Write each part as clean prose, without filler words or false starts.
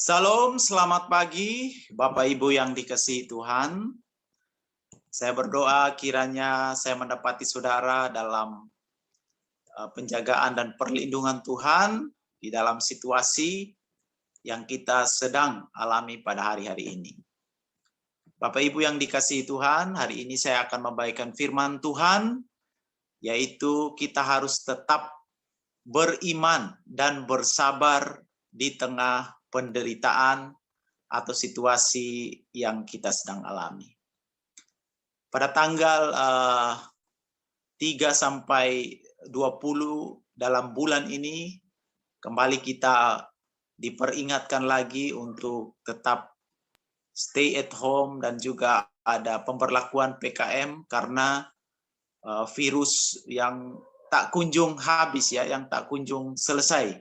Salam, selamat pagi Bapak Ibu yang dikasihi Tuhan. Saya berdoa kiranya saya mendapati saudara dalam penjagaan dan perlindungan Tuhan di dalam situasi yang kita sedang alami pada hari-hari ini. Bapak Ibu yang dikasihi Tuhan, hari ini saya akan membagikan firman Tuhan, yaitu kita harus tetap beriman dan bersabar di tengah penderitaan atau situasi yang kita sedang alami. Pada tanggal 3 sampai 20 dalam bulan ini, kembali kita diperingatkan lagi untuk tetap stay at home dan juga ada pemberlakuan PKM karena virus yang tak kunjung habis ya, yang tak kunjung selesai.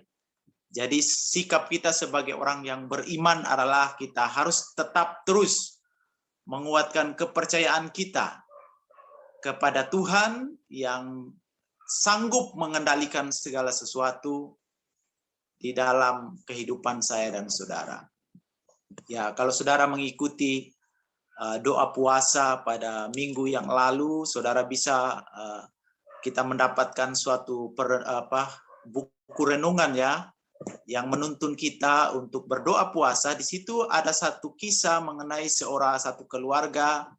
Jadi sikap kita sebagai orang yang beriman adalah kita harus tetap terus menguatkan kepercayaan kita kepada Tuhan yang sanggup mengendalikan segala sesuatu di dalam kehidupan saya dan saudara. Ya, kalau saudara mengikuti doa puasa pada minggu yang lalu, saudara bisa kita mendapatkan suatu buku renungan ya, yang menuntun kita untuk berdoa puasa. Di situ ada satu kisah mengenai satu keluarga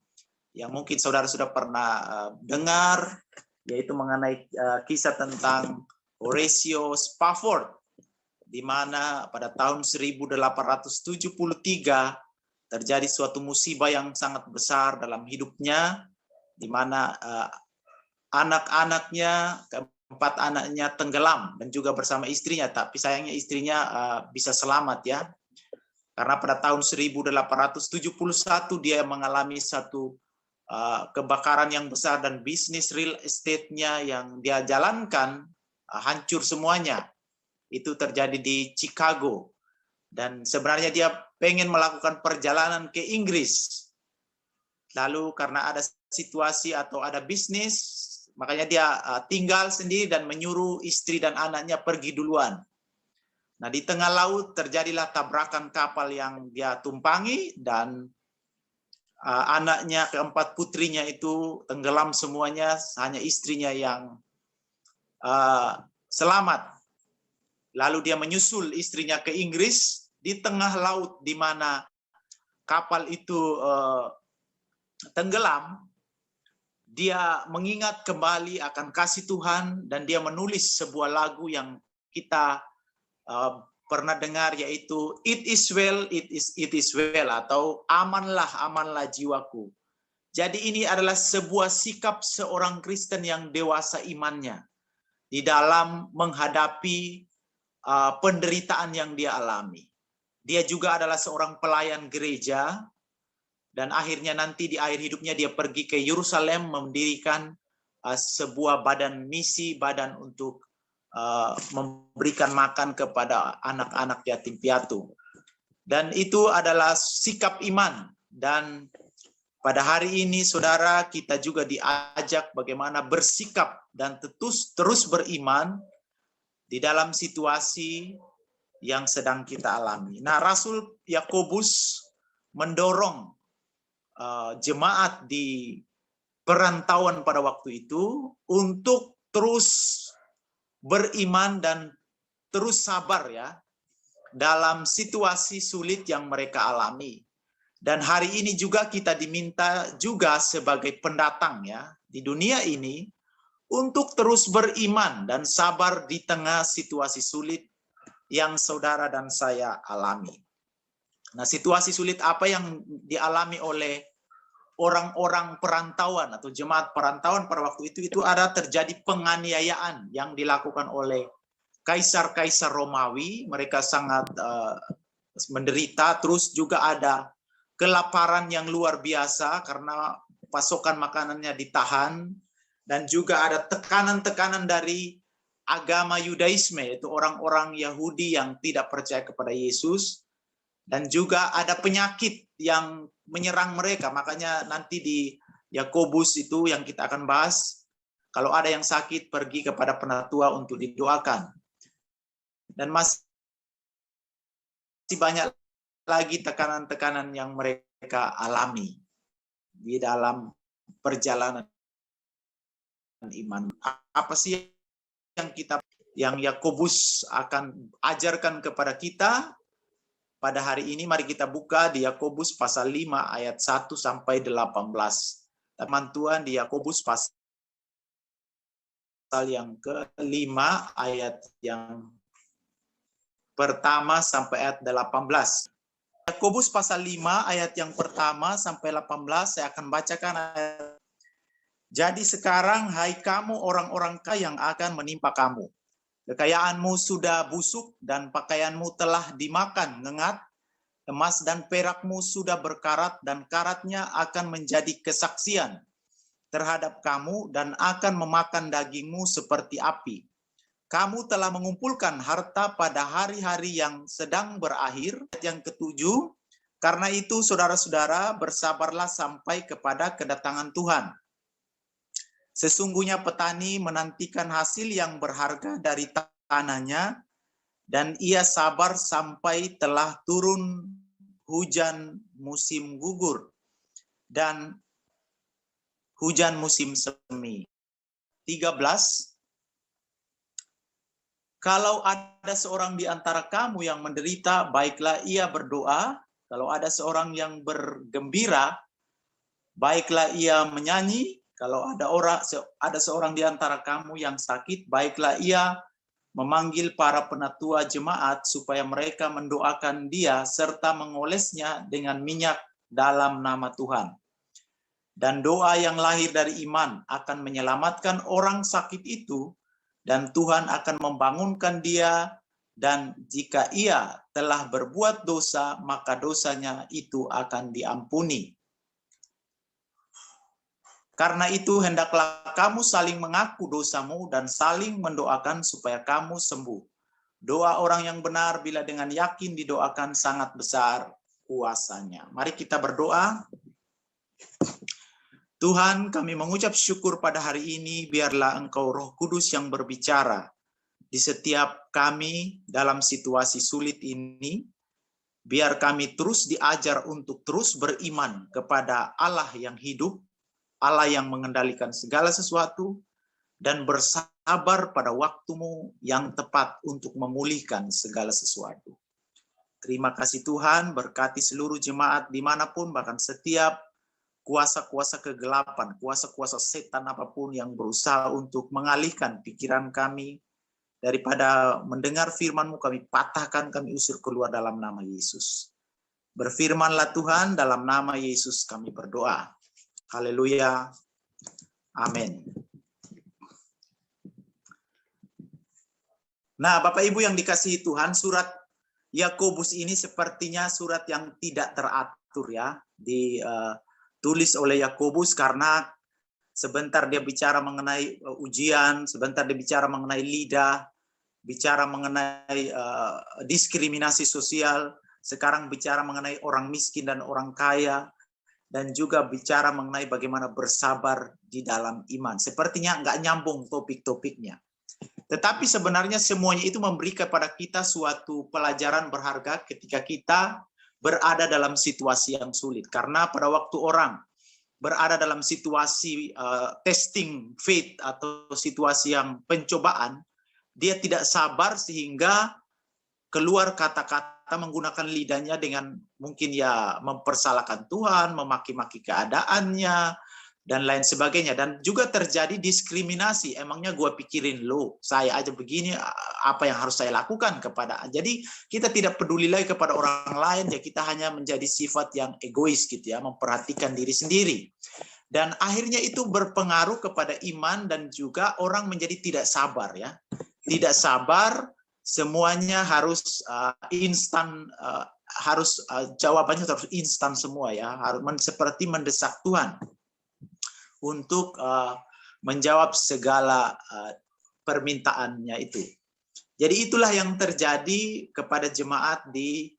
yang mungkin saudara sudah pernah dengar, yaitu mengenai kisah tentang Horatio Spafford, di mana pada tahun 1873 terjadi suatu musibah yang sangat besar dalam hidupnya, di mana anak-anaknya, 4 anaknya tenggelam dan juga bersama istrinya, tapi sayangnya istrinya bisa selamat ya. Karena pada tahun 1871 dia mengalami satu kebakaran yang besar dan bisnis real estate-nya yang dia jalankan hancur semuanya. Itu terjadi di Chicago. Dan sebenarnya dia pengen melakukan perjalanan ke Inggris. Lalu karena ada situasi atau ada bisnis, makanya dia tinggal sendiri dan menyuruh istri dan anaknya pergi duluan. Nah, di tengah laut terjadilah tabrakan kapal yang dia tumpangi dan anaknya, keempat putrinya itu tenggelam semuanya, hanya istrinya yang selamat. Lalu dia menyusul istrinya ke Inggris di tengah laut di mana kapal itu tenggelam. Dia mengingat kembali akan kasih Tuhan dan dia menulis sebuah lagu yang kita pernah dengar, yaitu It is well, it is well, atau amanlah, amanlah jiwaku. Jadi ini adalah sebuah sikap seorang Kristen yang dewasa imannya di dalam menghadapi penderitaan yang dia alami. Dia juga adalah seorang pelayan gereja. Dan akhirnya nanti di akhir hidupnya dia pergi ke Yerusalem mendirikan sebuah badan misi, badan untuk memberikan makan kepada anak-anak yatim piatu. Dan itu adalah sikap iman. Dan pada hari ini saudara, kita juga diajak bagaimana bersikap dan terus beriman di dalam situasi yang sedang kita alami. Nah, Rasul Yakobus mendorong jemaat di perantauan pada waktu itu untuk terus beriman dan terus sabar ya dalam situasi sulit yang mereka alami. Dan hari ini juga kita diminta juga sebagai pendatang ya di dunia ini untuk terus beriman dan sabar di tengah situasi sulit yang saudara dan saya alami. Nah, situasi sulit apa yang dialami oleh orang-orang perantauan atau jemaat perantauan pada waktu itu ada terjadi penganiayaan yang dilakukan oleh kaisar-kaisar Romawi. Mereka sangat menderita, terus juga ada kelaparan yang luar biasa karena pasokan makanannya ditahan, dan juga ada tekanan-tekanan dari agama Yudaisme, yaitu orang-orang Yahudi yang tidak percaya kepada Yesus. Dan juga ada penyakit yang menyerang mereka. Makanya nanti di Yakobus itu yang kita akan bahas, kalau ada yang sakit pergi kepada penatua untuk didoakan. Dan masih banyak lagi tekanan-tekanan yang mereka alami di dalam perjalanan iman. Apa sih yang Yakobus akan ajarkan kepada kita pada hari ini? Mari kita buka di Yakobus pasal 5 ayat 1 sampai 18. Teman Tuhan, di Yakobus pasal yang ke-5 ayat yang pertama sampai ayat 18. Yakobus pasal 5 ayat yang pertama sampai 18, saya akan bacakan ayat. Jadi sekarang, hai kamu orang-orang kaya yang akan menimpa kamu. Kekayaanmu sudah busuk dan pakaianmu telah dimakan ngengat. Emas dan perakmu sudah berkarat dan karatnya akan menjadi kesaksian terhadap kamu dan akan memakan dagingmu seperti api. Kamu telah mengumpulkan harta pada hari-hari yang sedang berakhir. Yang ketujuh, karena itu saudara-saudara bersabarlah sampai kepada kedatangan Tuhan. Sesungguhnya petani menantikan hasil yang berharga dari tanahnya, dan ia sabar sampai telah turun hujan musim gugur dan hujan musim semi. 13. Kalau ada seorang di antara kamu yang menderita, baiklah ia berdoa. Kalau ada seorang yang bergembira, baiklah ia menyanyi. Kalau ada seorang di antara kamu yang sakit, baiklah ia memanggil para penatua jemaat supaya mereka mendoakan dia serta mengolesnya dengan minyak dalam nama Tuhan. Dan doa yang lahir dari iman akan menyelamatkan orang sakit itu, dan Tuhan akan membangunkan dia, dan jika ia telah berbuat dosa, maka dosanya itu akan diampuni. Karena itu hendaklah kamu saling mengaku dosamu dan saling mendoakan supaya kamu sembuh. Doa orang yang benar bila dengan yakin didoakan sangat besar kuasanya. Mari kita berdoa. Tuhan, kami mengucap syukur pada hari ini, biarlah Engkau Roh Kudus yang berbicara di setiap kami dalam situasi sulit ini. Biar kami terus diajar untuk terus beriman kepada Allah yang hidup, Allah yang mengendalikan segala sesuatu, dan bersabar pada waktumu yang tepat untuk memulihkan segala sesuatu. Terima kasih Tuhan, berkati seluruh jemaat dimanapun, bahkan setiap kuasa-kuasa kegelapan, kuasa-kuasa setan apapun yang berusaha untuk mengalihkan pikiran kami daripada mendengar firman-Mu, kami patahkan, kami usir keluar dalam nama Yesus. Berfirmanlah Tuhan, dalam nama Yesus kami berdoa. Haleluya. Amin. Nah, Bapak Ibu yang dikasihi Tuhan, surat Yakobus ini sepertinya surat yang tidak teratur ya, ditulis oleh Yakobus karena sebentar dia bicara mengenai ujian, sebentar dia bicara mengenai lidah, bicara mengenai diskriminasi sosial, sekarang bicara mengenai orang miskin dan orang kaya, dan juga bicara mengenai bagaimana bersabar di dalam iman. Sepertinya nggak nyambung topik-topiknya. Tetapi sebenarnya semuanya itu memberi kepada kita suatu pelajaran berharga ketika kita berada dalam situasi yang sulit. Karena pada waktu orang berada dalam situasi testing faith atau situasi yang pencobaan, dia tidak sabar sehingga keluar kata-kata menggunakan lidahnya dengan mungkin ya mempersalahkan Tuhan, memaki-maki keadaannya, dan lain sebagainya. Dan juga terjadi diskriminasi. Emangnya gue pikirin lo, saya aja begini, apa yang harus saya lakukan kepada. Jadi kita tidak peduli lagi kepada orang lain, ya kita hanya menjadi sifat yang egois gitu ya, memperhatikan diri sendiri. Dan akhirnya itu berpengaruh kepada iman dan juga orang menjadi tidak sabar ya. Tidak sabar, semuanya harus instan, jawabannya harus instan semua ya, harus seperti mendesak Tuhan untuk menjawab segala permintaannya itu. Jadi itulah yang terjadi kepada jemaat di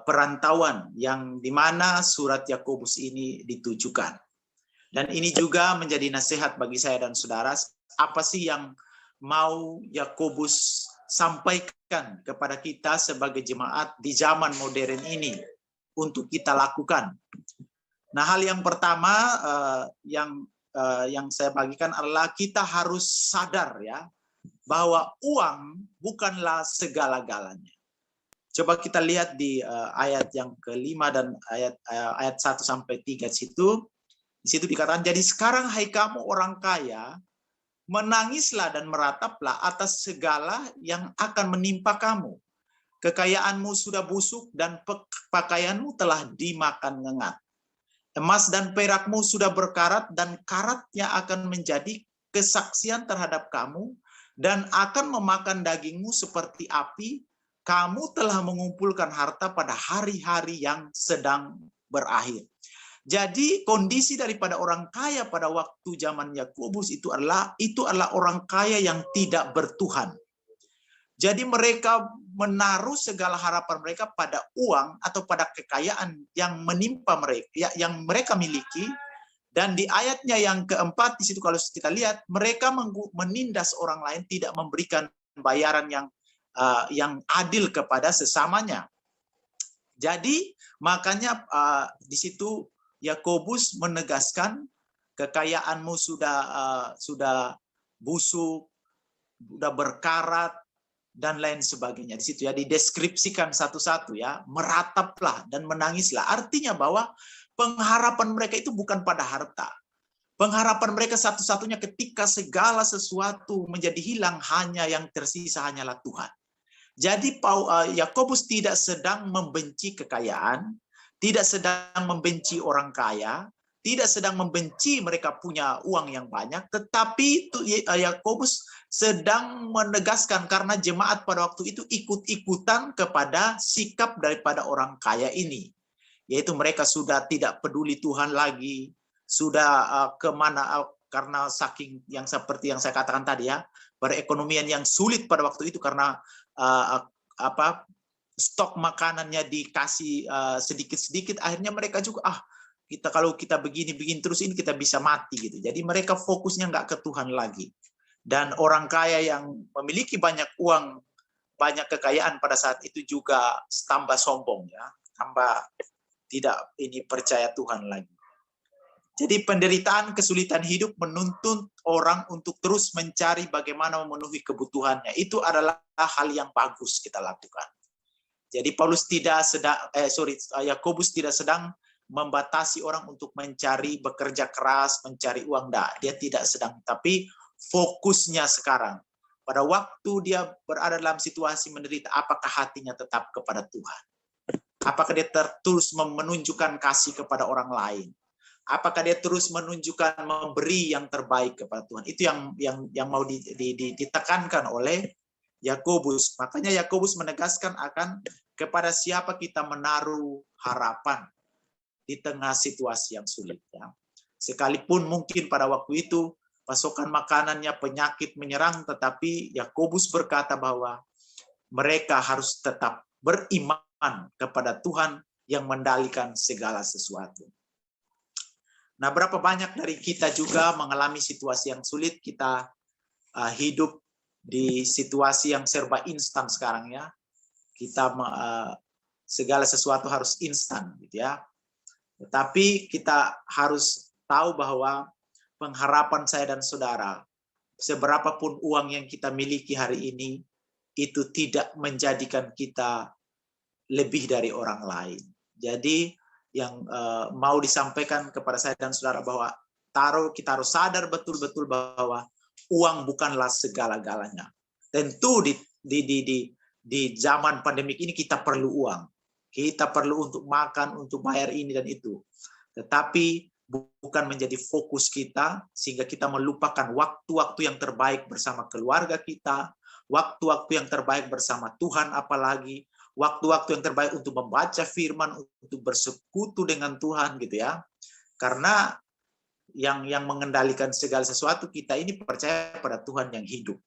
perantauan yang dimana surat Yakobus ini ditujukan. Dan ini juga menjadi nasihat bagi saya dan saudara, apa sih yang mau Yakobus sampaikan kepada kita sebagai jemaat di zaman modern ini untuk kita lakukan. Nah, hal yang pertama yang saya bagikan adalah kita harus sadar ya bahwa uang bukanlah segala-galanya. Coba kita lihat di ayat yang kelima dan ayat 1 sampai 3 situ. Di situ dikatakan, jadi sekarang hai kamu orang kaya, menangislah dan merataplah atas segala yang akan menimpa kamu. Kekayaanmu sudah busuk dan pakaianmu telah dimakan ngengat. Emas dan perakmu sudah berkarat dan karatnya akan menjadi kesaksian terhadap kamu dan akan memakan dagingmu seperti api. Kamu telah mengumpulkan harta pada hari-hari yang sedang berakhir. Jadi kondisi daripada orang kaya pada waktu zaman Yakobus itu adalah orang kaya yang tidak bertuhan. Jadi mereka menaruh segala harapan mereka pada uang atau pada kekayaan yang menimpa mereka, yang mereka miliki. Dan di ayatnya yang keempat di situ kalau kita lihat, mereka menindas orang lain, tidak memberikan bayaran yang adil kepada sesamanya. Jadi makanya di situ Yakobus menegaskan kekayaanmu sudah busuk, sudah berkarat dan lain sebagainya. Di situ ya dideskripsikan satu-satu ya, merataplah dan menangislah. Artinya bahwa pengharapan mereka itu bukan pada harta. Pengharapan mereka satu-satunya ketika segala sesuatu menjadi hilang, hanya yang tersisa hanyalah Tuhan. Jadi Yakobus tidak sedang membenci kekayaan, tidak sedang membenci orang kaya, tidak sedang membenci mereka punya uang yang banyak, tetapi Yakobus sedang menegaskan karena jemaat pada waktu itu ikut-ikutan kepada sikap daripada orang kaya ini, yaitu mereka sudah tidak peduli Tuhan lagi, sudah kemana karena saking yang seperti yang saya katakan tadi ya, perekonomian yang sulit pada waktu itu karena stok makanannya dikasih sedikit-sedikit, akhirnya mereka juga kalau kita begini terus ini kita bisa mati gitu. Jadi mereka fokusnya nggak ke Tuhan lagi. Dan orang kaya yang memiliki banyak uang, banyak kekayaan pada saat itu juga tambah sombong ya, tambah tidak percaya Tuhan lagi. Jadi penderitaan, kesulitan hidup menuntut orang untuk terus mencari bagaimana memenuhi kebutuhannya. Itu adalah hal yang bagus kita lakukan. Jadi Yakobus tidak sedang membatasi orang untuk mencari, bekerja keras, mencari uang. Dia tidak sedang. Tapi fokusnya sekarang, pada waktu dia berada dalam situasi menderita, apakah hatinya tetap kepada Tuhan? Apakah dia terus menunjukkan kasih kepada orang lain? Apakah dia terus menunjukkan memberi yang terbaik kepada Tuhan? Itu yang mau ditekankan oleh Yakobus. Makanya Yakobus menegaskan akan kepada siapa kita menaruh harapan di tengah situasi yang sulit. Ya. Sekalipun mungkin pada waktu itu pasokan makanannya, penyakit menyerang, tetapi Yakobus berkata bahwa mereka harus tetap beriman kepada Tuhan yang mendalikan segala sesuatu. Nah, berapa banyak dari kita juga mengalami situasi yang sulit, kita hidup di situasi yang serba instan sekarang ya. Kita segala sesuatu harus instan gitu ya. Tetapi kita harus tahu bahwa pengharapan saya dan saudara, seberapapun uang yang kita miliki hari ini, itu tidak menjadikan kita lebih dari orang lain. Jadi yang mau disampaikan kepada saya dan saudara bahwa kita harus sadar betul-betul bahwa uang bukanlah segala-galanya. Tentu di zaman pandemik ini kita perlu uang. Kita perlu untuk makan, untuk bayar ini dan itu. Tetapi bukan menjadi fokus kita sehingga kita melupakan waktu-waktu yang terbaik bersama keluarga kita, waktu-waktu yang terbaik bersama Tuhan apalagi, waktu-waktu yang terbaik untuk membaca firman, untuk bersekutu dengan Tuhan gitu ya. Karena yang mengendalikan segala sesuatu kita ini percaya pada Tuhan yang hidup.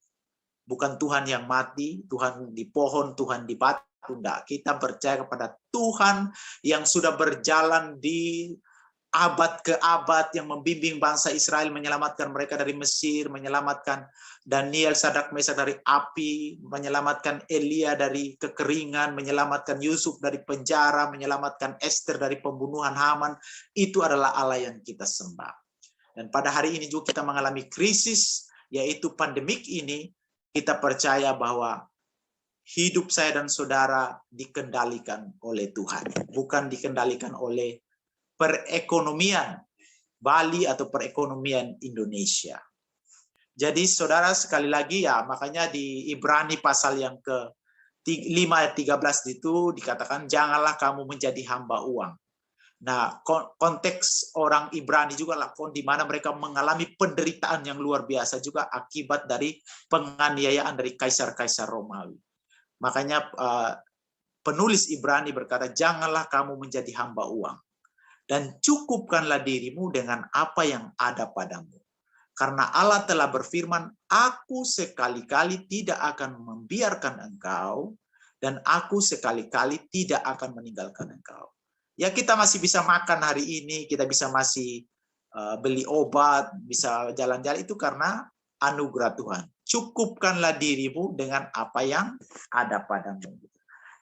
Bukan Tuhan yang mati, Tuhan di pohon, Tuhan di batu, enggak. Kita percaya kepada Tuhan yang sudah berjalan di abad ke abad yang membimbing bangsa Israel, menyelamatkan mereka dari Mesir, menyelamatkan Daniel, Sadrak, Mesak dari api, menyelamatkan Elia dari kekeringan, menyelamatkan Yusuf dari penjara, menyelamatkan Esther dari pembunuhan Haman. Itu adalah Allah yang kita sembah. Dan pada hari ini juga kita mengalami krisis, yaitu pandemik ini. Kita percaya bahwa hidup saya dan saudara dikendalikan oleh Tuhan, bukan dikendalikan oleh perekonomian Bali atau perekonomian Indonesia. Jadi saudara, sekali lagi ya, makanya di Ibrani pasal yang ke-5 ayat 13 itu dikatakan janganlah kamu menjadi hamba uang. Nah, konteks orang Ibrani juga lah di mana mereka mengalami penderitaan yang luar biasa juga akibat dari penganiayaan dari kaisar-kaisar Romawi. Makanya penulis Ibrani berkata, janganlah kamu menjadi hamba uang. Dan cukupkanlah dirimu dengan apa yang ada padamu. Karena Allah telah berfirman, aku sekali-kali tidak akan membiarkan engkau, dan aku sekali-kali tidak akan meninggalkan engkau. Ya, kita masih bisa makan hari ini, kita bisa masih beli obat, bisa jalan-jalan, itu karena anugerah Tuhan. Cukupkanlah dirimu dengan apa yang ada padamu.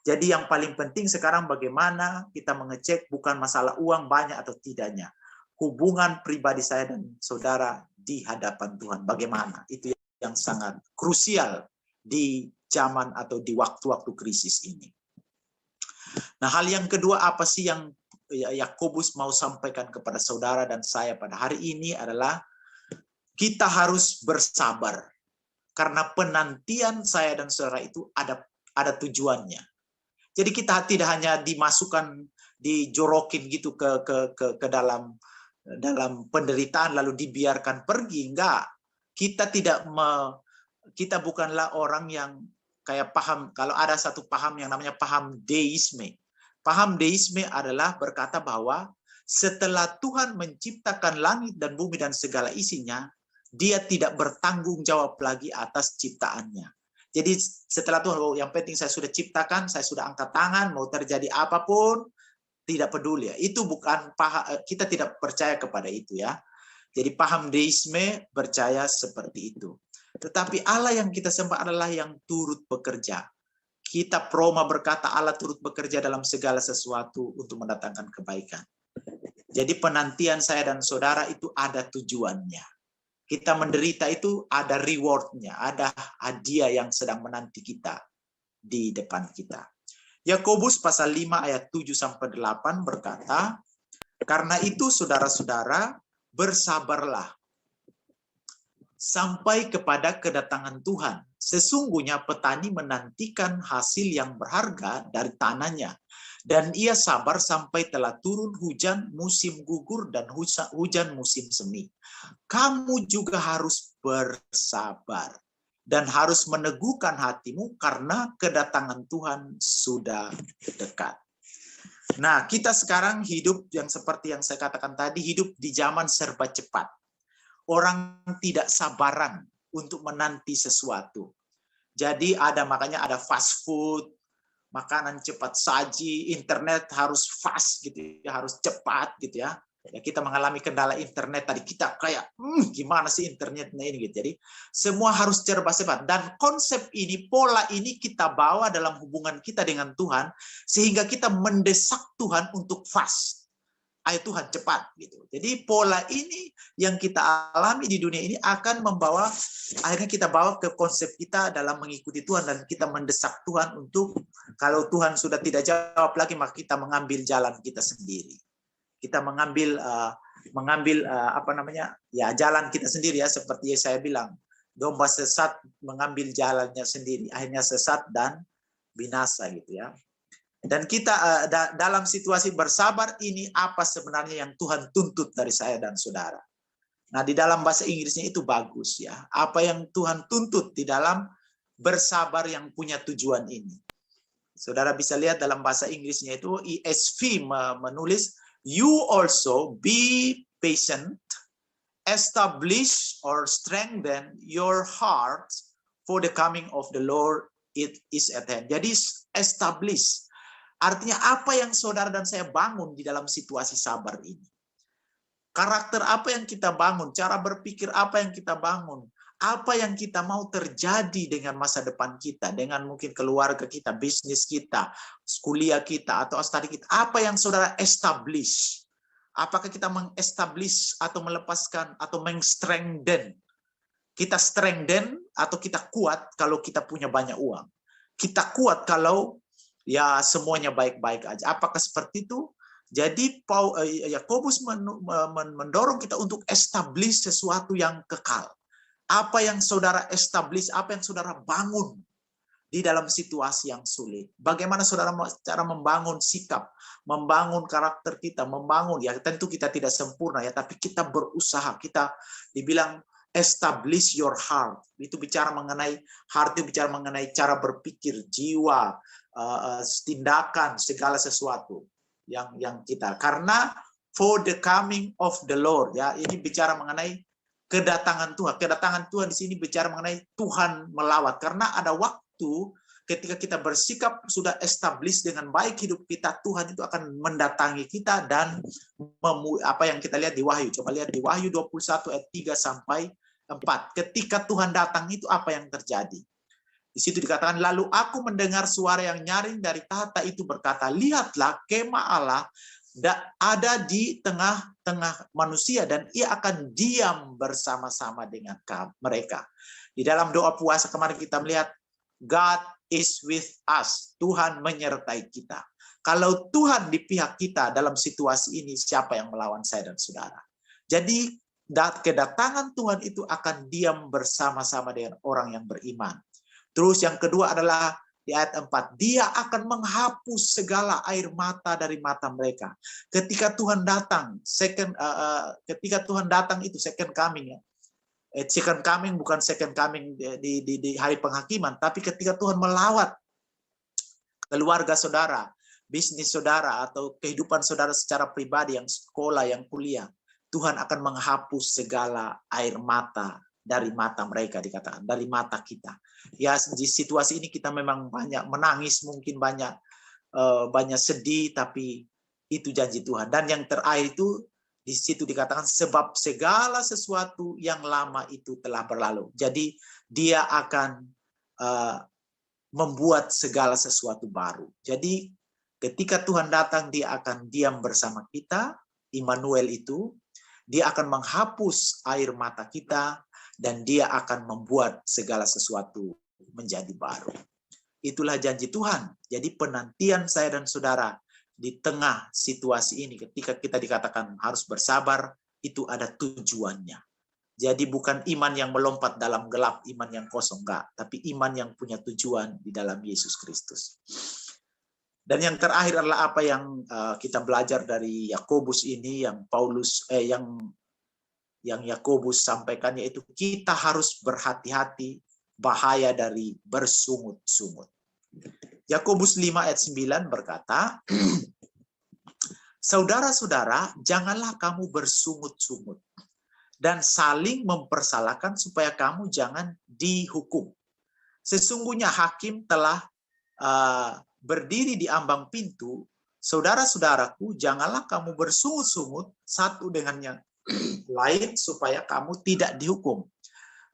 Jadi yang paling penting sekarang bagaimana kita mengecek bukan masalah uang banyak atau tidaknya. Hubungan pribadi saya dan saudara di hadapan Tuhan. Bagaimana? Itu yang sangat krusial di zaman atau di waktu-waktu krisis ini. Nah, hal yang kedua apa sih yang Yakobus mau sampaikan kepada saudara dan saya pada hari ini adalah kita harus bersabar. Karena penantian saya dan saudara itu ada tujuannya. Jadi kita tidak hanya dimasukkan, dijorokin gitu ke dalam penderitaan lalu dibiarkan pergi, enggak. Kita bukanlah orang yang kayak paham, kalau ada satu paham yang namanya paham deisme. Paham deisme adalah berkata bahwa setelah Tuhan menciptakan langit dan bumi dan segala isinya, dia tidak bertanggung jawab lagi atas ciptaannya. Jadi setelah Tuhan, yang penting saya sudah ciptakan, saya sudah angkat tangan, mau terjadi apapun, tidak peduli. Itu bukan paham, kita tidak percaya kepada itu ya. Jadi paham deisme percaya seperti itu. Tetapi Allah yang kita sembah adalah yang turut bekerja. Kita Roma berkata Allah turut bekerja dalam segala sesuatu untuk mendatangkan kebaikan. Jadi penantian saya dan saudara itu ada tujuannya. Kita menderita itu ada rewardnya, ada hadiah yang sedang menanti kita di depan kita. Yakobus pasal 5 ayat 7-8 berkata, karena itu saudara-saudara bersabarlah sampai kepada kedatangan Tuhan. Sesungguhnya petani menantikan hasil yang berharga dari tanahnya. Dan ia sabar sampai telah turun hujan musim gugur dan hujan musim semi. Kamu juga harus bersabar dan harus meneguhkan hatimu karena kedatangan Tuhan sudah dekat. Nah, kita sekarang hidup yang seperti yang saya katakan tadi, hidup di zaman serba cepat. Orang tidak sabaran untuk menanti sesuatu. Jadi makanya ada fast food, makanan cepat saji, internet harus fast gitu ya, harus cepat gitu ya. Ya kita mengalami kendala internet tadi, kita kayak gimana sih internetnya ini gitu. Jadi semua harus serba-serba, dan konsep ini, pola ini kita bawa dalam hubungan kita dengan Tuhan sehingga kita mendesak Tuhan untuk fast. Ayo Tuhan cepat gitu. Jadi pola ini yang kita alami di dunia ini akan membawa, akhirnya kita bawa ke konsep kita dalam mengikuti Tuhan, dan kita mendesak Tuhan untuk, kalau Tuhan sudah tidak jawab lagi, maka kita mengambil jalan kita sendiri. Kita mengambil jalan kita sendiri ya, seperti saya bilang, domba sesat mengambil jalannya sendiri, akhirnya sesat dan binasa gitu ya. Dan kita dalam situasi bersabar ini, apa sebenarnya yang Tuhan tuntut dari saya dan saudara. Nah, di dalam bahasa Inggrisnya itu bagus ya. Apa yang Tuhan tuntut di dalam bersabar yang punya tujuan ini. Saudara bisa lihat dalam bahasa Inggrisnya itu, ESV menulis, you also be patient, establish or strengthen your heart for the coming of the Lord, it is at hand. Jadi establish. Artinya apa yang saudara dan saya bangun di dalam situasi sabar ini. Karakter apa yang kita bangun, cara berpikir apa yang kita bangun, apa yang kita mau terjadi dengan masa depan kita, dengan mungkin keluarga kita, bisnis kita, kuliah kita, atau studi kita. Apa yang saudara establish? Apakah kita mengestablish atau melepaskan atau meng-strengthen? Kita strengthen atau kita kuat kalau kita punya banyak uang. Kita kuat kalau ya semuanya baik-baik aja. Apakah seperti itu? Jadi Yakobus mendorong kita untuk establish sesuatu yang kekal. Apa yang saudara establish, apa yang saudara bangun di dalam situasi yang sulit. Bagaimana saudara cara membangun sikap, membangun karakter kita, membangun, ya tentu kita tidak sempurna ya, tapi kita berusaha, kita dibilang establish your heart. Itu bicara mengenai heart, itu bicara mengenai cara berpikir, jiwa, tindakan, segala sesuatu yang kita. Karena for the coming of the Lord, ya, ini bicara mengenai kedatangan Tuhan. Kedatangan Tuhan di sini bicara mengenai Tuhan melawat. Karena ada waktu ketika kita bersikap sudah establish dengan baik hidup kita, Tuhan itu akan mendatangi kita dan apa yang kita lihat di Wahyu. Coba lihat di Wahyu 21 ayat 3 sampai 4. Ketika Tuhan datang itu apa yang terjadi? Di situ dikatakan, lalu aku mendengar suara yang nyaring dari tahta itu berkata, lihatlah kemah Allah ada di tengah-tengah manusia dan ia akan diam bersama-sama dengan mereka. Di dalam doa puasa kemarin kita melihat God is with us. Tuhan menyertai kita. Kalau Tuhan di pihak kita dalam situasi ini, siapa yang melawan saya dan saudara? Jadi kedatangan Tuhan itu akan diam bersama-sama dengan orang yang beriman. Terus yang kedua adalah di ayat 4, dia akan menghapus segala air mata dari mata mereka. Ketika Tuhan datang, ketika Tuhan datang itu second coming ya. Second coming bukan second coming di hari penghakiman, tapi ketika Tuhan melawat keluarga saudara, bisnis saudara, atau kehidupan saudara secara pribadi, yang sekolah, yang kuliah, Tuhan akan menghapus segala air mata dari mata mereka, dikatakan dari mata kita. Ya, di situasi ini kita memang banyak menangis, mungkin banyak sedih, tapi itu janji Tuhan. Dan yang terakhir itu di situ dikatakan sebab segala sesuatu yang lama itu telah berlalu. Jadi dia akan membuat segala sesuatu baru. Jadi ketika Tuhan datang, dia akan diam bersama kita, Immanuel itu, dia akan menghapus air mata kita, dan dia akan membuat segala sesuatu menjadi baru. Itulah janji Tuhan. Jadi penantian saya dan saudara di tengah situasi ini, ketika kita dikatakan harus bersabar, itu ada tujuannya. Jadi bukan iman yang melompat dalam gelap, iman yang kosong, enggak. Tapi iman yang punya tujuan di dalam Yesus Kristus. Dan yang terakhir adalah apa yang kita belajar dari Yakobus ini, yang yang Yakobus sampaikan, yaitu kita harus berhati-hati bahaya dari bersungut-sungut. Yakobus 5 ayat 9 berkata, saudara-saudara, janganlah kamu bersungut-sungut dan saling mempersalahkan supaya kamu jangan dihukum. Sesungguhnya hakim telah berdiri di ambang pintu. Saudara-saudaraku, janganlah kamu bersungut-sungut satu dengan yang lain supaya kamu tidak dihukum.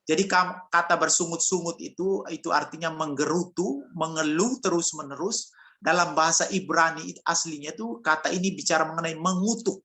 Jadi kata bersungut-sungut itu artinya menggerutu, mengeluh terus-menerus. Dalam bahasa Ibrani aslinya itu kata ini bicara mengenai mengutuk.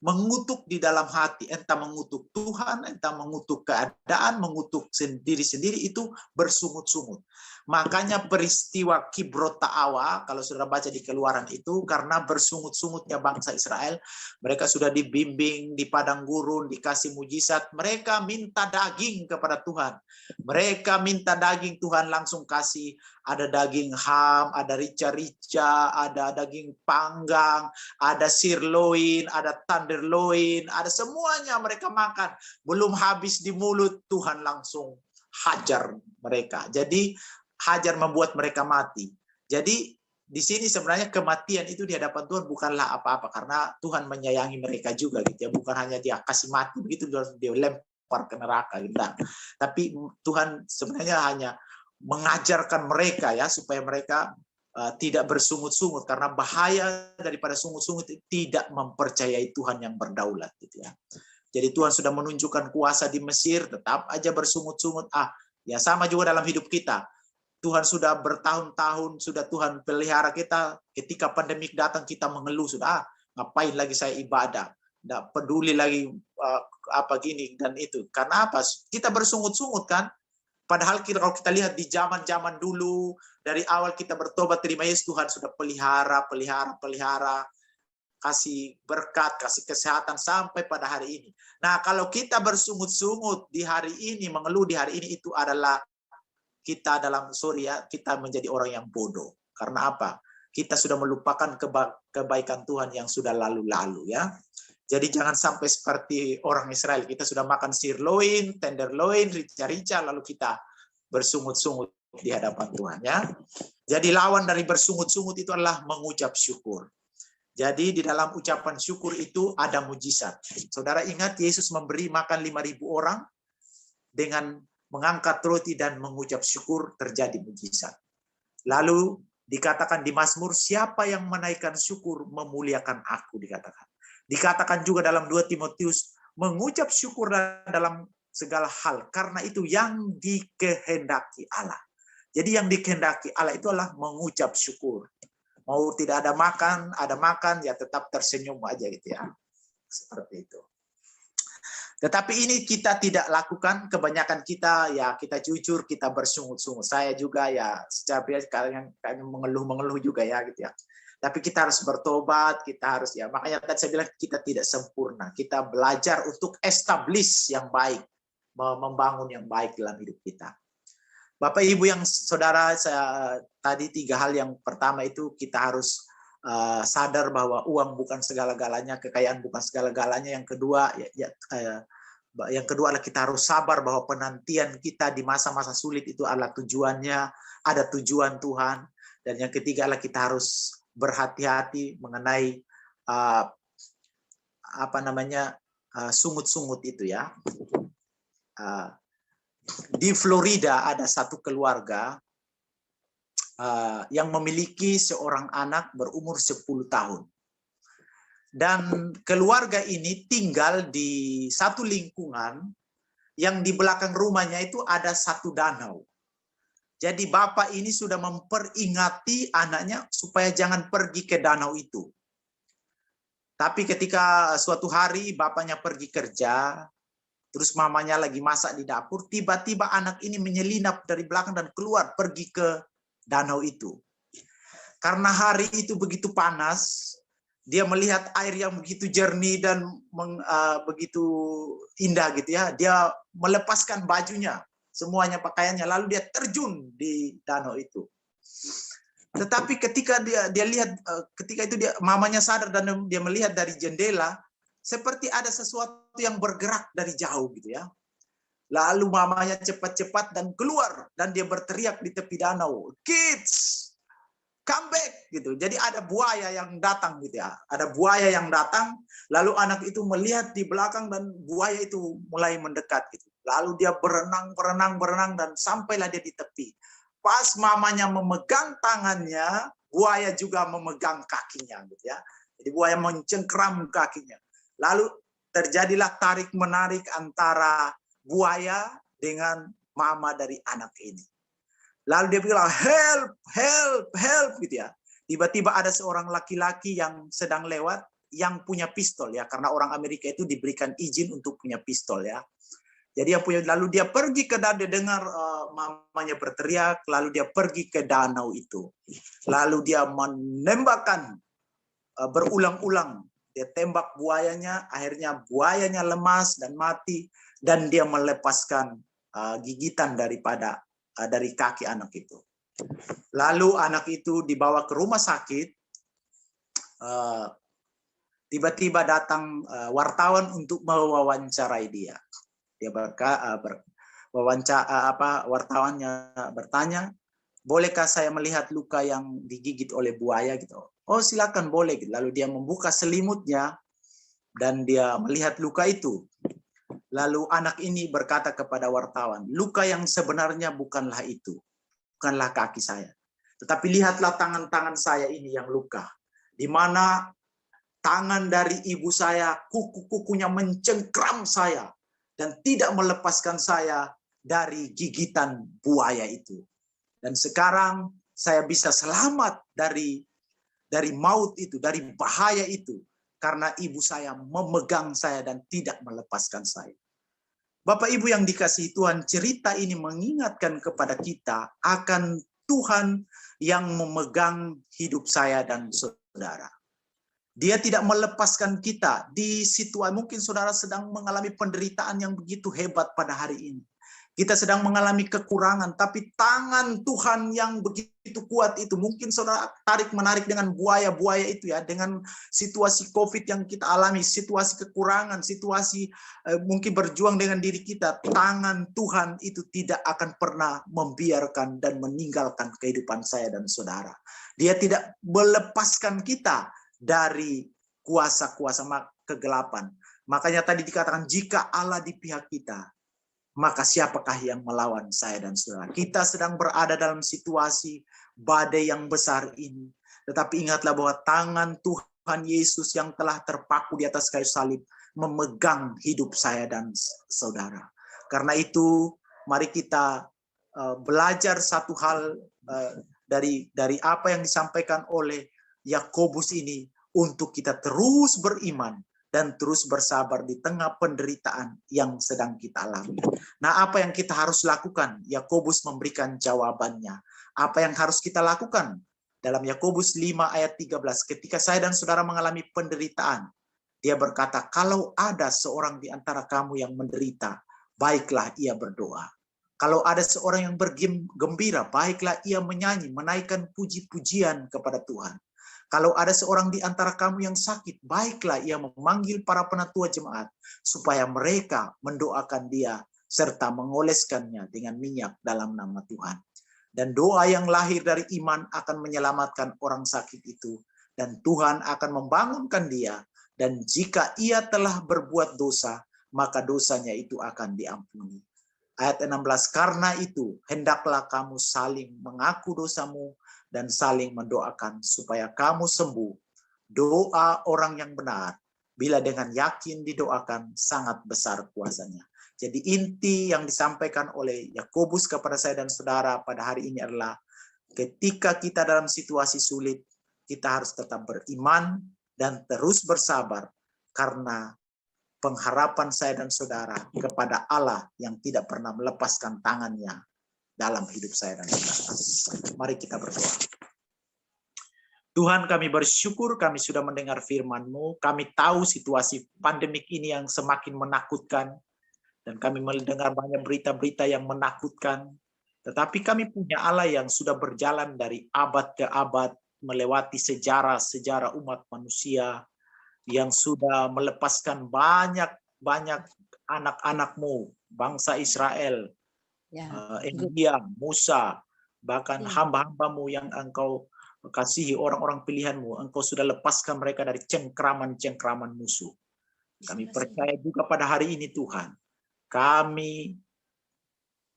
Mengutuk di dalam hati, entah mengutuk Tuhan, entah mengutuk keadaan, mengutuk sendiri-sendiri, itu bersungut-sungut. Makanya peristiwa Kibrot Ta'awa, kalau saudara baca di Keluaran itu, karena bersungut-sungutnya bangsa Israel, mereka sudah dibimbing di padang gurun, dikasih mujizat, mereka minta daging kepada Tuhan. Mereka minta daging, Tuhan langsung kasih, ada daging ham, ada rica-rica, ada daging panggang, ada sirloin, ada tenderloin, ada semuanya mereka makan. Belum habis di mulut, Tuhan langsung hajar mereka. Jadi hajar membuat mereka mati. Jadi di sini sebenarnya kematian itu di hadapan Tuhan bukanlah apa-apa, karena Tuhan menyayangi mereka juga gitu ya. Bukan hanya dia kasih mati begitu dia lempar ke neraka gitu. Tapi Tuhan sebenarnya hanya mengajarkan mereka ya supaya mereka tidak bersungut-sungut, karena bahaya daripada sungut-sungut tidak mempercayai Tuhan yang berdaulat gitu ya. Jadi Tuhan sudah menunjukkan kuasa di Mesir, tetap aja bersungut-sungut. Ya sama juga dalam hidup kita. Tuhan sudah bertahun-tahun, sudah Tuhan pelihara kita. Ketika pandemik datang kita mengeluh sudah, ngapain lagi saya ibadah? Nggak peduli lagi apa gini dan itu. Karena apa? Kita bersungut-sungut kan? Padahal kalau kita lihat di zaman-zaman dulu, dari awal kita bertobat terima Yesus, Tuhan sudah pelihara, kasih berkat, kasih kesehatan sampai pada hari ini. Nah, kalau kita bersungut-sungut di hari ini, mengeluh di hari ini, itu adalah kita kita menjadi orang yang bodoh. Karena apa? Kita sudah melupakan kebaikan Tuhan yang sudah lalu-lalu ya. Jadi jangan sampai seperti orang Israel, kita sudah makan sirloin, tenderloin, rica-rica, lalu kita bersungut-sungut di hadapan Tuhan ya. Jadi lawan dari bersungut-sungut itu adalah mengucap syukur. Jadi di dalam ucapan syukur itu ada mujizat. Saudara ingat Yesus memberi makan 5.000 orang dengan mengangkat roti dan mengucap syukur, terjadi mujizat. Lalu dikatakan di Mazmur, siapa yang menaikkan syukur memuliakan aku, dikatakan. Dikatakan juga dalam 2 Timotius, mengucap syukur dalam segala hal, karena itu yang dikehendaki Allah. Jadi yang dikehendaki Allah itu adalah mengucap syukur. Mau tidak ada makan, ya tetap tersenyum aja gitu ya. Seperti itu. Tetapi ini kita tidak lakukan, kebanyakan kita ya kita jujur, kita bersungut-sungut. Saya juga ya secara pribadi kadang mengeluh-mengeluh juga ya gitu ya. Tapi kita harus bertobat, kita harus ya. Makanya tadi saya bilang kita tidak sempurna. Kita belajar untuk establish yang baik, membangun yang baik dalam hidup kita. Bapak Ibu yang saudara, tadi 3 hal. Yang pertama itu kita harus sadar bahwa uang bukan segala-galanya, kekayaan bukan segala-galanya. Yang kedua adalah kita harus sabar bahwa penantian kita di masa-masa sulit itu adalah tujuannya, ada tujuan Tuhan. Dan yang ketiga adalah kita harus berhati-hati mengenai sungut-sungut itu ya. Di Florida ada satu keluarga yang memiliki seorang anak berumur 10 tahun. Dan keluarga ini tinggal di satu lingkungan yang di belakang rumahnya itu ada satu danau. Jadi bapak ini sudah memperingati anaknya supaya jangan pergi ke danau itu. Tapi ketika suatu hari bapaknya pergi kerja, terus mamanya lagi masak di dapur, tiba-tiba anak ini menyelinap dari belakang dan keluar pergi ke danau itu. Karena hari itu begitu panas, dia melihat air yang begitu jernih dan begitu indah gitu ya. Dia melepaskan bajunya, semuanya pakaiannya, lalu dia terjun di danau itu. Tetapi ketika dia lihat, ketika itu mamanya sadar dan dia melihat dari jendela, seperti ada sesuatu yang bergerak dari jauh gitu ya. Lalu mamanya cepat-cepat dan keluar dan dia berteriak di tepi danau, "Kids, come back," gitu. Jadi ada buaya yang datang gitu ya. Ada buaya yang datang, lalu anak itu melihat di belakang dan buaya itu mulai mendekat gitu. Lalu dia berenang dan sampailah dia di tepi. Pas mamanya memegang tangannya, buaya juga memegang kakinya gitu ya. Jadi buaya mencengkram kakinya. Lalu terjadilah tarik-menarik antara buaya dengan mama dari anak ini. Lalu dia bilang, "Help, help, help," gitu ya. Tiba-tiba ada seorang laki-laki yang sedang lewat yang punya pistol ya, karena orang Amerika itu diberikan izin untuk punya pistol ya. Jadi lalu dia pergi ke danau, dia dengar mamanya berteriak, lalu dia pergi ke danau itu. Lalu dia menembakkan berulang-ulang. Dia tembak buayanya, akhirnya buayanya lemas dan mati, dan dia melepaskan gigitan dari kaki anak itu. Lalu anak itu dibawa ke rumah sakit. Tiba-tiba datang wartawan untuk mewawancarai dia. Dia wartawannya bertanya, "Bolehkah saya melihat luka yang digigit oleh buaya?" gitu. "Oh, silakan, boleh." Lalu dia membuka selimutnya dan dia melihat luka itu. Lalu anak ini berkata kepada wartawan, "Luka yang sebenarnya bukanlah itu, bukanlah kaki saya. Tetapi lihatlah tangan-tangan saya ini yang luka, di mana tangan dari ibu saya, kuku-kukunya mencengkram saya, dan tidak melepaskan saya dari gigitan buaya itu. Dan sekarang saya bisa selamat dari maut itu, dari bahaya itu, karena ibu saya memegang saya dan tidak melepaskan saya. Bapak Ibu yang dikasihi Tuhan, cerita ini mengingatkan kepada kita akan Tuhan yang memegang hidup saya dan saudara. Dia tidak melepaskan kita di situasi, mungkin saudara sedang mengalami penderitaan yang begitu hebat pada hari ini. Kita sedang mengalami kekurangan, tapi tangan Tuhan yang begitu kuat itu, mungkin saudara tarik-menarik dengan buaya-buaya itu ya, dengan situasi COVID yang kita alami, situasi kekurangan, situasi mungkin berjuang dengan diri kita, tangan Tuhan itu tidak akan pernah membiarkan dan meninggalkan kehidupan saya dan saudara. Dia tidak melepaskan kita dari kuasa-kuasa kegelapan. Makanya tadi dikatakan, jika Allah di pihak kita, maka siapakah yang melawan saya dan saudara? Kita sedang berada dalam situasi badai yang besar ini. Tetapi ingatlah bahwa tangan Tuhan Yesus yang telah terpaku di atas kayu salib memegang hidup saya dan saudara. Karena itu, mari kita belajar satu hal dari apa yang disampaikan oleh Yakobus ini, untuk kita terus beriman dan terus bersabar di tengah penderitaan yang sedang kita alami. Nah, apa yang kita harus lakukan? Yakobus memberikan jawabannya. Apa yang harus kita lakukan? Dalam Yakobus 5 ayat 13, ketika saya dan saudara mengalami penderitaan, dia berkata, kalau ada seorang di antara kamu yang menderita, baiklah ia berdoa. Kalau ada seorang yang bergembira, baiklah ia menyanyi, menaikkan puji-pujian kepada Tuhan. Kalau ada seorang di antara kamu yang sakit, baiklah ia memanggil para penatua jemaat, supaya mereka mendoakan dia, serta mengoleskannya dengan minyak dalam nama Tuhan. Dan doa yang lahir dari iman akan menyelamatkan orang sakit itu, dan Tuhan akan membangunkan dia, dan jika ia telah berbuat dosa, maka dosanya itu akan diampuni. Ayat 16, karena itu hendaklah kamu saling mengaku dosamu, dan saling mendoakan supaya kamu sembuh. Doa orang yang benar, bila dengan yakin didoakan, sangat besar kuasanya. Jadi inti yang disampaikan oleh Yakobus kepada saya dan saudara pada hari ini adalah, ketika kita dalam situasi sulit, kita harus tetap beriman dan terus bersabar, karena pengharapan saya dan saudara kepada Allah yang tidak pernah melepaskan tangannya dalam hidup saya dan saudara. Mari kita berdoa. Tuhan, kami bersyukur kami sudah mendengar firman-Mu. Kami tahu situasi pandemik ini yang semakin menakutkan, dan kami mendengar banyak berita-berita yang menakutkan. Tetapi kami punya Allah yang sudah berjalan dari abad ke abad, melewati sejarah-sejarah umat manusia, yang sudah melepaskan banyak anak-anak-Mu, bangsa Israel, Elia, Musa, bahkan hamba-hambamu yang Engkau kasihi, orang-orang pilihan-Mu, Engkau sudah lepaskan mereka dari cengkraman-cengkraman musuh. Kami percaya juga pada hari ini Tuhan, kami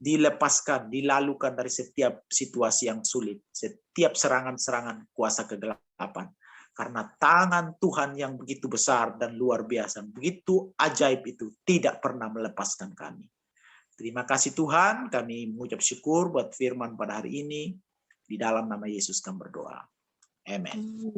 dilepaskan, dilalukan dari setiap situasi yang sulit, setiap serangan-serangan kuasa kegelapan. Karena tangan Tuhan yang begitu besar dan luar biasa, begitu ajaib itu, tidak pernah melepaskan kami. Terima kasih Tuhan, kami mengucap syukur buat firman pada hari ini. Di dalam nama Yesus kami berdoa. Amen.